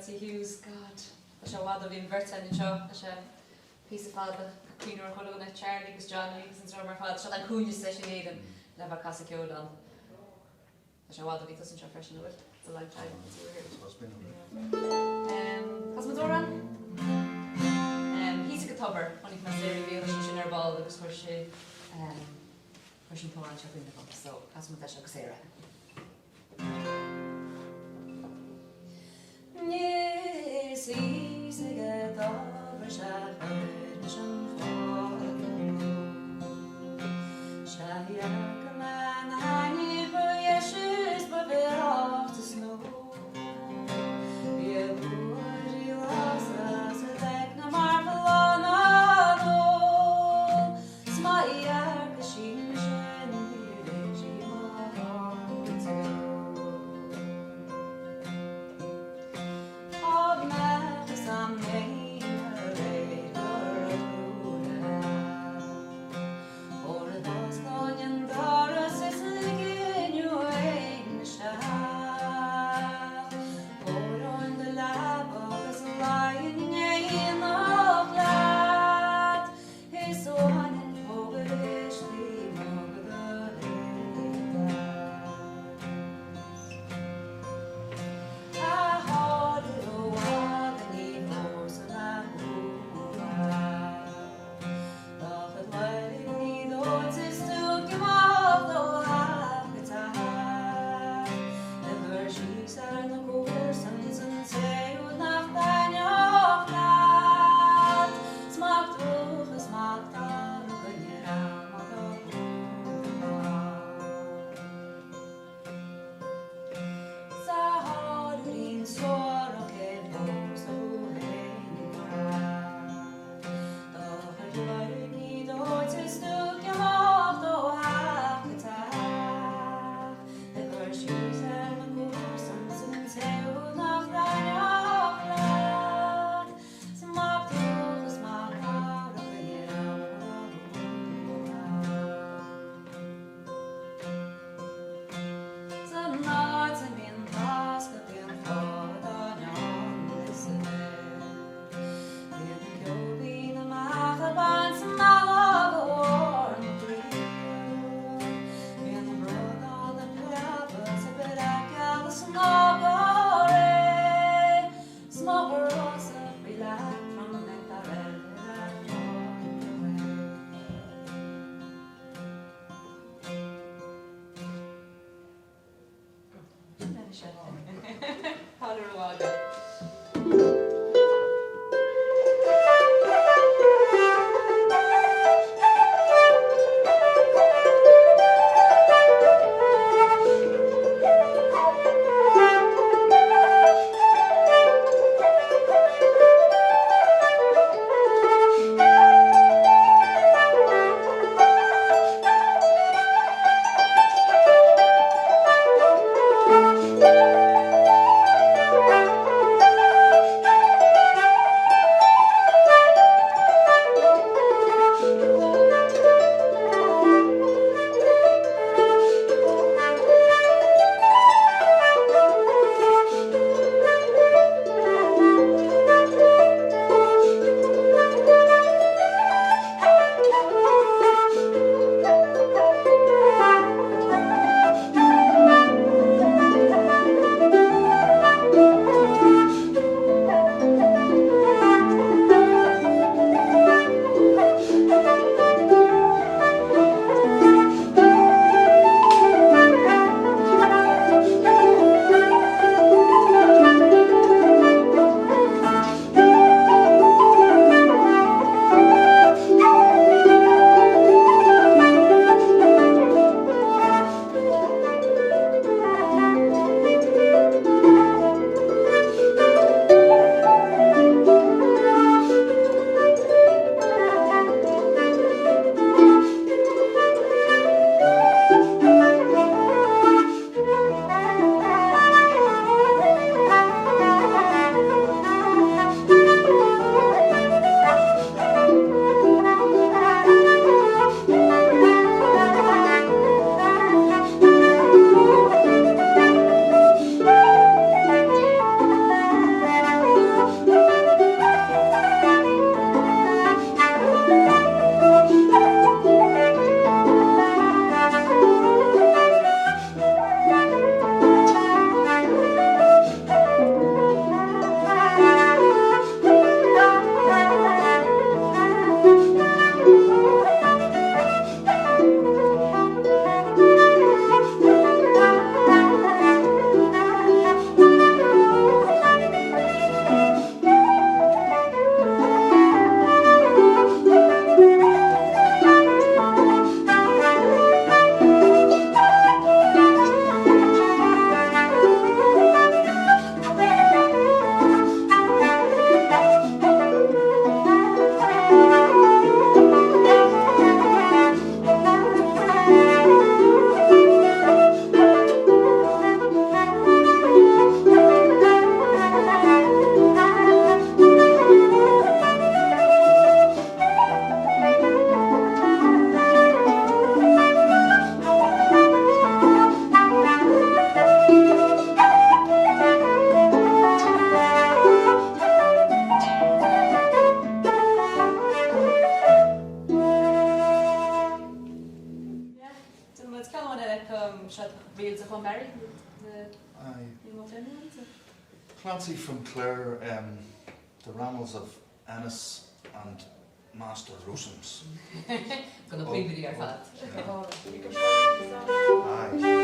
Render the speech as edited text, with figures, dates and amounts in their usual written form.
Tigh Hughes, God. Tá sé bhada bhíon bhirte in seo, tá sé píosa fada clínear choilúna Charlie agus John agus an drummer fada, se an cúne sé sin éidir le bh casadh ceoil an. Tá sé bhada bhí tusan seo freisin bhfuil, it's a long time since you were here. Cosmadóran? Hí go tobar, onig na séir bhíola sin ar ball agus chuir sé sin tóráin seo bhíonna fam, so cosmadá seo go séire. Yes, he's a good over shot, but some fall. Shayak man, I need for your shoes, but they're off to snow. You would you lost us a like no marvel on all. Smile, cause she shouldn't be she wants to go. Come shall reels of Mary. Clancy from Clare, the Rambles of Ennis and Master Rusums. Gonna play video for that. Aye.